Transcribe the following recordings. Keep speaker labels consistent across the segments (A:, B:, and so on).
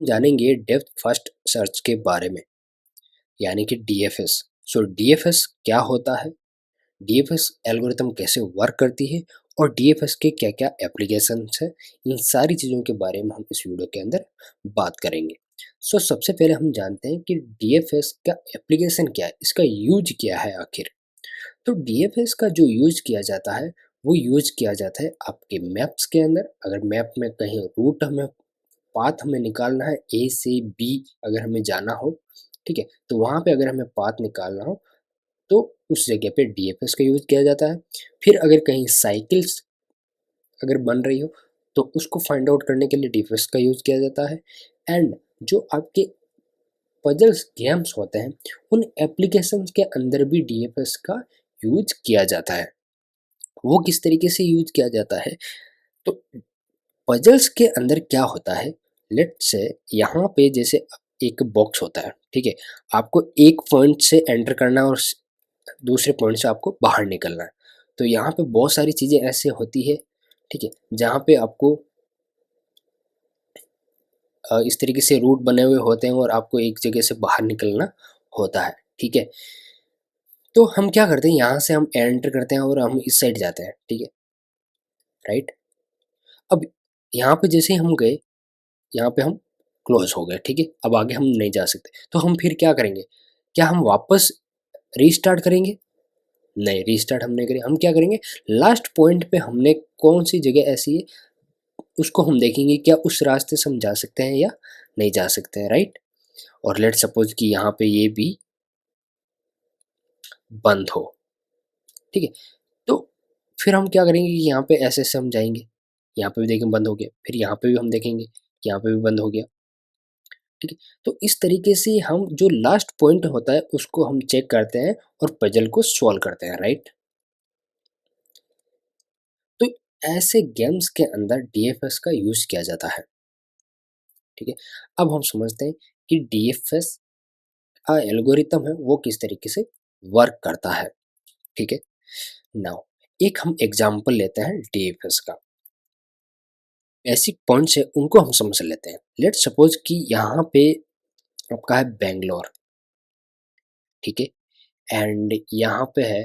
A: जानेंगे depth first search के बारे में, यानी कि डीएफएस। सो डीएफएस क्या होता है, डीएफएस एल्गोरिथम कैसे वर्क करती है और डीएफएस के क्या क्या एप्लीकेशंस है, इन सारी चीज़ों के बारे में हम इस वीडियो के अंदर बात करेंगे। सो सबसे पहले हम जानते हैं कि डीएफएस का एप्लीकेशन क्या है, इसका यूज क्या है आखिर। तो डीएफएस का जो यूज किया जाता है वो यूज किया जाता है आपके मैप्स के अंदर। अगर मैप में कहीं रूट हमें पाथ हमें निकालना है, ए से बी अगर हमें जाना हो, ठीक है, तो वहाँ पे अगर हमें पाथ निकालना हो तो उस जगह पे डीएफएस का यूज़ किया जाता है। फिर अगर कहीं साइकिल्स अगर बन रही हो तो उसको फाइंड आउट करने के लिए डीएफएस का यूज़ किया जाता है। एंड जो आपके पजल्स गेम्स होते हैं उन एप्लीकेशंस के अंदर भी डीएफएस का यूज किया जाता है। वो किस तरीके से यूज किया जाता है, तो पजल्स के अंदर क्या होता है, लेट्स से यहाँ पे जैसे एक बॉक्स होता है, ठीक है, आपको एक पॉइंट से एंटर करना है और दूसरे पॉइंट से आपको बाहर निकलना है। तो यहाँ पे बहुत सारी चीज़ें ऐसे होती है, ठीक है, जहाँ पे आपको इस तरीके से रूट बने हुए होते हैं और आपको एक जगह से बाहर निकलना होता है, ठीक है। तो हम क्या करते हैं, यहाँ से हम एंटर करते हैं और हम इस साइड जाते हैं, ठीक है, राइट। अब यहाँ पे जैसे ही हम गए, यहाँ पे हम क्लोज हो गए, ठीक है, अब आगे हम नहीं जा सकते। तो हम फिर क्या करेंगे, क्या हम वापस रीस्टार्ट करेंगे? नहीं, रीस्टार्ट हम नहीं करेंगे। हम क्या करेंगे, लास्ट पॉइंट पे हमने कौन सी जगह ऐसी है उसको हम देखेंगे, क्या उस रास्ते से हम जा सकते हैं या नहीं जा सकते हैं, राइट। और लेट सपोज कि यहाँ पे ये भी बंद हो, ठीक है, तो फिर हम क्या करेंगे कि यहाँ पे ऐसे ऐसे हम जाएंगे, यहाँ पे भी देखें बंद हो गया, फिर यहाँ पे भी हम देखेंगे कि यहाँ पे भी बंद हो गया, ठीक है। तो इस तरीके से हम जो लास्ट पॉइंट होता है उसको हम चेक करते हैं और पजल को सॉल्व करते हैं, राइट। तो ऐसे गेम्स के अंदर डीएफएस का यूज किया जाता है, ठीक है। अब हम समझते हैं कि डीएफएस का एल्गोरिथम है वो किस तरीके से वर्क करता है, ठीक है। नाउ एक हम एग्जांपल लेते हैं डीएफएस का, बेसिक पॉइंट्स है उनको हम समझ लेते हैं। लेट्स सपोज कि यहाँ पे आपका है बेंगलोर, ठीक है, एंड यहाँ पे है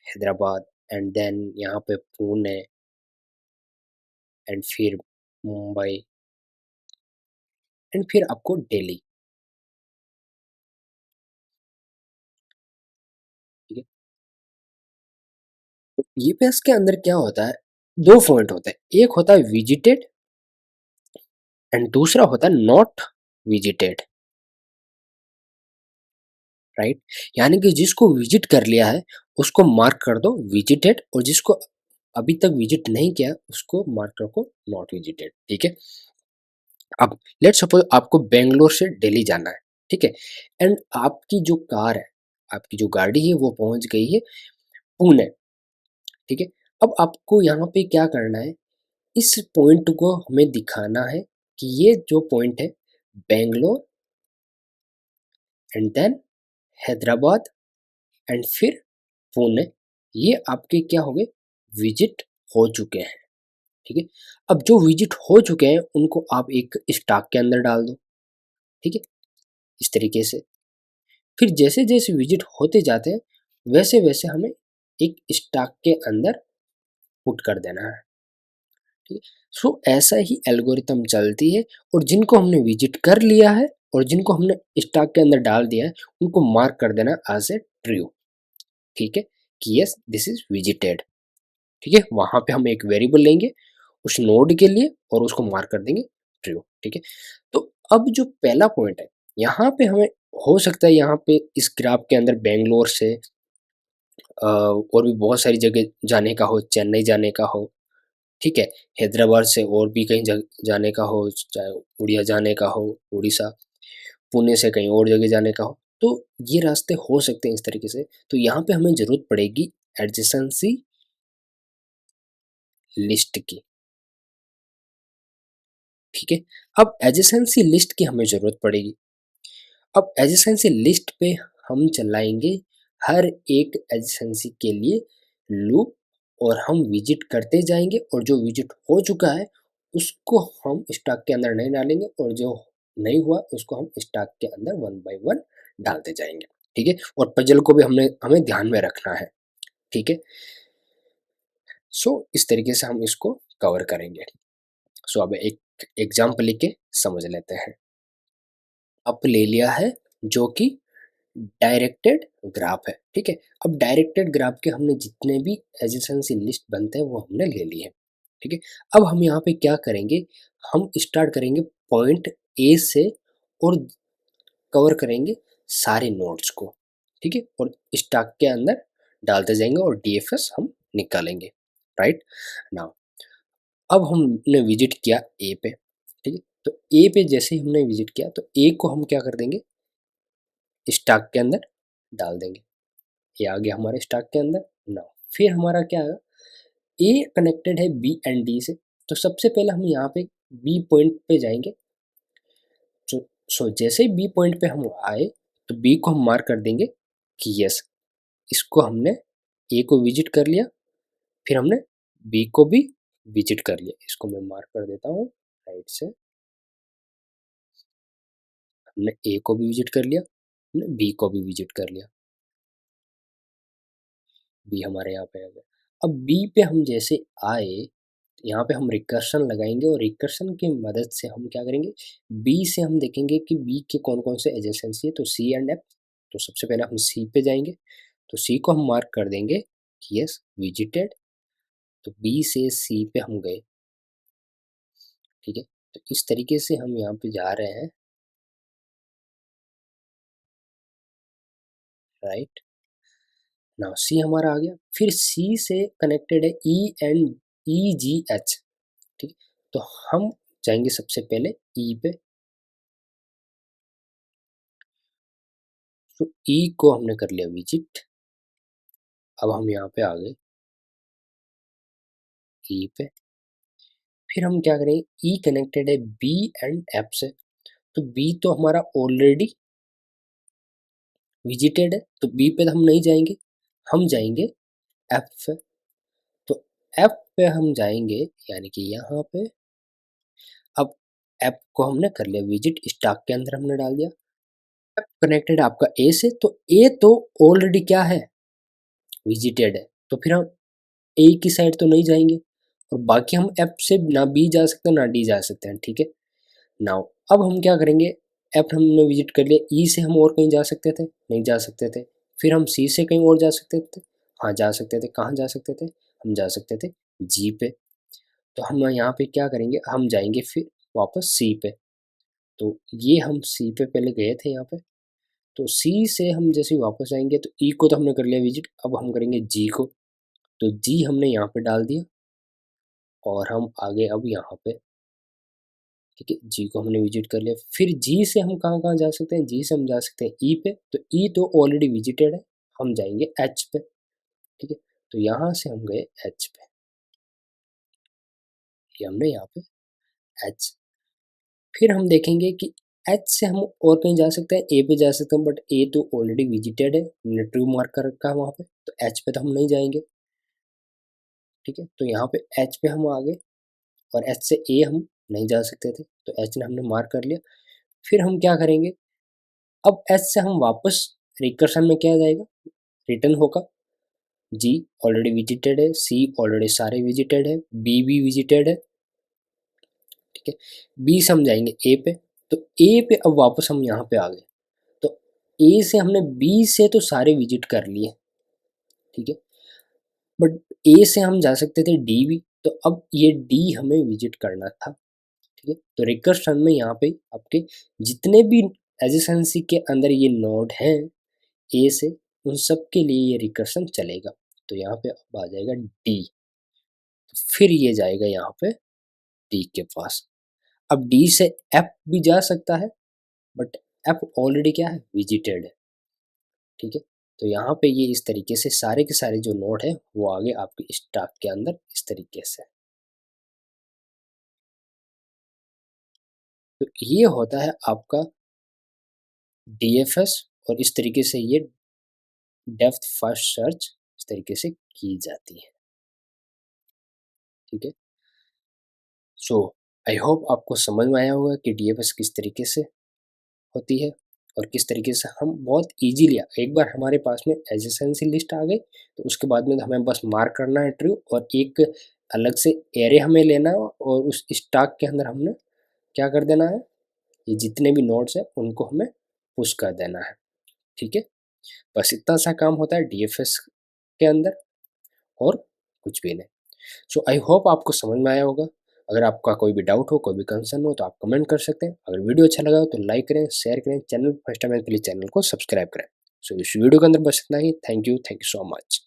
A: हैदराबाद, एंड देन यहाँ पे पुणे, एंड फिर मुंबई, एंड फिर आपको दिल्ली, ठीक है। तो ईपीएस के अंदर क्या होता है, दो पॉइंट होते हैं, एक होता है विजिटेड एंड दूसरा होता है नॉट विजिटेड, राइट। यानी कि जिसको विजिट कर लिया है उसको मार्क कर दो विजिटेड, और जिसको अभी तक विजिट नहीं किया उसको मार्क रखो नॉट विजिटेड, ठीक है। अब लेट्स सपोज आपको बेंगलोर से दिल्ली जाना है, ठीक है, एंड आपकी जो कार है, आपकी जो गाड़ी है वो पहुंच गई है पुणे, ठीक है। अब आपको यहाँ पे क्या करना है, इस पॉइंट को हमें दिखाना है कि ये जो पॉइंट है बेंगलोर एंड देन हैदराबाद एंड फिर पुणे, ये आपके क्या हो गए, विजिट हो चुके हैं, ठीक है। अब जो विजिट हो चुके हैं उनको आप एक स्टॉक के अंदर डाल दो, ठीक है, इस तरीके से। फिर जैसे जैसे विजिट होते जाते हैं वैसे वैसे हमें एक स्टॉक के अंदर पुट कर देना है, ठीक है। सो ऐसा ही एल्गोरिथम चलती है, और जिनको हमने विजिट कर लिया है और जिनको हमने स्टॉक के अंदर डाल दिया है उनको मार्क कर देना एज ए ट्रू, ठीक है, कि यस दिस इज विजिटेड, ठीक है। वहां पे हम एक वेरिएबल लेंगे उस नोड के लिए और उसको मार्क कर देंगे ट्रू, ठीक है। तो अब जो पहला पॉइंट है, यहाँ पे हमें हो सकता है यहाँ पे इस ग्राफ के अंदर बेंगलोर से और भी बहुत सारी जगह जाने का हो, चेन्नई जाने का हो, ठीक है, हैदराबाद से और भी कहीं जाने का हो, चाहे उड़िया जाने का हो, उड़ीसा, पुणे से कहीं और जगह जाने का हो, तो ये रास्ते हो सकते हैं इस तरीके से। तो यहाँ पे हमें जरूरत पड़ेगी एडजेसेंसी लिस्ट की, ठीक है। अब एडजेसेंसी लिस्ट की हमें जरूरत पड़ेगी। अब एडजेसेंसी लिस्ट पे हम चलाएंगे हर एक एडजेसेंसी के लिए लूप, और हम विजिट करते जाएंगे और जो विजिट हो चुका है उसको हम स्टॉक के अंदर नहीं डालेंगे और जो नहीं हुआ उसको हम स्टॉक के अंदर वन बाय वन डालते जाएंगे। ठीक है, और पजल को भी हमें ध्यान में रखना है। ठीक है, सो इस तरीके से हम इसको कवर करेंगे। सो अब एक एग्जाम्पल लेके समझ लेते हैं। अब ले लिया है जो कि डायरेक्टेड ग्राफ है। ठीक है, अब डायरेक्टेड ग्राफ के हमने जितने भी एडजेसेंसी लिस्ट बनते हैं वो हमने ले लिए हैं। ठीक है, अब हम यहाँ पे क्या करेंगे, हम स्टार्ट करेंगे पॉइंट ए से और कवर करेंगे सारे नोड्स को। ठीक है, और स्टॉक के अंदर डालते जाएंगे और डीएफएस हम निकालेंगे। राइट नाउ, अब हमने विजिट किया ए पे। ठीक है, तो ए पे जैसे ही हमने विजिट किया तो ए को हम क्या कर देंगे, स्टॉक के अंदर डाल देंगे। ये आ गया हमारे स्टॉक के अंदर। नाउ फिर हमारा क्या है, ए कनेक्टेड है बी एंड डी से, तो सबसे पहले हम यहाँ पे बी पॉइंट पे जाएंगे। सो जैसे ही बी पॉइंट पे हम आए तो बी को हम मार्क कर देंगे कि यस, इसको हमने ए को विजिट कर लिया, फिर हमने बी को भी विजिट कर लिया। इसको मैं मार्क कर देता हूँ राइट से। हमने ए को भी विजिट कर लिया, हमने बी को भी विजिट कर लिया। बी हमारे यहाँ पे आ गया। अब बी पे हम जैसे आए, यहाँ पे हम रिकर्शन लगाएंगे और रिकर्शन की मदद से हम क्या करेंगे, बी से हम देखेंगे कि बी के कौन कौन से एडजेसेंसी है, तो सी एंड एफ। तो सबसे पहले हम सी पे जाएंगे, तो सी को हम मार्क कर देंगे कि यस विजिटेड। तो बी से सी पे हम गए। ठीक है, तो इस तरीके से हम यहाँ पे जा रहे हैं। राइट नाउ सी हमारा आ गया, फिर सी से कनेक्टेड है E and E ji H. ठीक है, तो हम जाएंगे सबसे पहले ई पे। तो ई को हमने कर लिया विजिट। अब हम यहाँ पे आ गए ई पे। फिर हम क्या करेंगे, ई कनेक्टेड है बी एंड एफ से, तो बी तो हमारा ऑलरेडी विजिटेड है, तो बी पे हम नहीं जाएंगे, हम जाएंगे एफ पे। तो एफ पे हम जाएंगे, यानी कि यहाँ पे। अब एफ को हमने कर लिया विजिट, स्टॉक के अंदर हमने डाल दिया। एफ कनेक्टेड है आपका ए से, तो ए तो ऑलरेडी क्या है, विजिटेड है, तो फिर हम ए की साइड तो नहीं जाएंगे, और बाकी हम एफ से ना बी जा सकते हैं ना डी जा सकते हैं। ठीक है, नाउ अब हम क्या करेंगे, एफ हमने विजिट कर लिया, ई से हम और कहीं जा सकते थे, नहीं जा सकते थे। फिर हम सी से कहीं और जा सकते थे, हाँ जा सकते थे। कहाँ जा सकते थे, हम जा सकते थे जी पे। तो हम यहाँ पे क्या करेंगे, हम जाएंगे फिर वापस सी पे। तो ये हम सी पे पहले गए थे यहाँ पे, तो सी से हम जैसे ही वापस आएंगे तो ई को तो हमने कर लिया विजिट, अब हम करेंगे जी को। तो जी हमने यहाँ पे डाल दिया और हम आगे अब यहाँ पे। ठीक है, जी को हमने विजिट कर लिया, फिर जी से हम कहाँ कहाँ जा सकते हैं, जी से हम जा सकते हैं ई पे, तो ई तो ऑलरेडी विजिटेड है, हम जाएंगे एच पे। ठीक है, तो यहाँ से हम गए एच पे, ये हमने यहाँ पे एच। फिर हम देखेंगे कि एच से हम और कहीं जा सकते हैं, ए पे जा सकते हैं, बट ए तो ऑलरेडी विजिटेड है, हमने ट्रू मार्क कर रखा है वहाँ पे, तो एच पे तो हम नहीं जाएंगे। ठीक है, तो यहाँ पे एच पे हम आ गए, और एच से ए हम नहीं जा सकते थे, तो एच ने हमने मार्क कर लिया। फिर हम क्या करेंगे, अब एच से हम वापस रिकर्शन में क्या जाएगा, रिटर्न होगा। जी ऑलरेडी विजिटेड है, सी ऑलरेडी सारे विजिटेड है, बी भी विजिटेड है। ठीक है, बी से हम जाएंगे ए पे, तो ए पे अब वापस हम यहाँ पे आ गए, तो ए से हमने बी से तो सारे विजिट कर लिए। ठीक है, बट ए से हम जा सकते थे डी भी, तो अब ये डी हमें विजिट करना था। ठीक है, तो रिकर्शन में यहाँ पे आपके जितने भी एडजेसेंसी के अंदर ये नोड हैं ए से, उन सब के लिए ये रिकर्शन चलेगा। तो यहाँ पे अब आ जाएगा डी, फिर ये जाएगा यहाँ पे डी के पास। अब डी से एफ भी जा सकता है, बट एफ ऑलरेडी क्या है, विजिटेड है। ठीक है, तो यहाँ पे ये इस तरीके से सारे के सारे जो नोड है वो आगे आपके स्टॉक के अंदर इस तरीके से। तो ये होता है आपका डीएफएस, और इस तरीके से ये डेप्थ फर्स्ट सर्च इस तरीके से की जाती है। ठीक है, सो आई होप आपको समझ में आया होगा कि डीएफएस किस तरीके से होती है और किस तरीके से हम बहुत ईज़िली, एक बार हमारे पास में एडजेसेंसी लिस्ट आ गई तो उसके बाद में हमें बस मार्क करना है ट्रू, और एक अलग से एरे हमें लेना है और उस स्टैक के अंदर हमने क्या कर देना है, ये जितने भी नोड्स हैं उनको हमें पुश कर देना है। ठीक है, बस इतना सा काम होता है डीएफएस के अंदर, और कुछ भी नहीं। सो आई होप आपको समझ में आया होगा। अगर आपका कोई भी डाउट हो, कोई भी कंसर्न हो तो आप कमेंट कर सकते हैं। अगर वीडियो अच्छा लगा हो तो लाइक करें, शेयर करें, चैनल फर्स्ट टाइम है प्लीज़ चैनल को सब्सक्राइब करें। सो इस वीडियो के अंदर बस इतना ही। Thank you so much.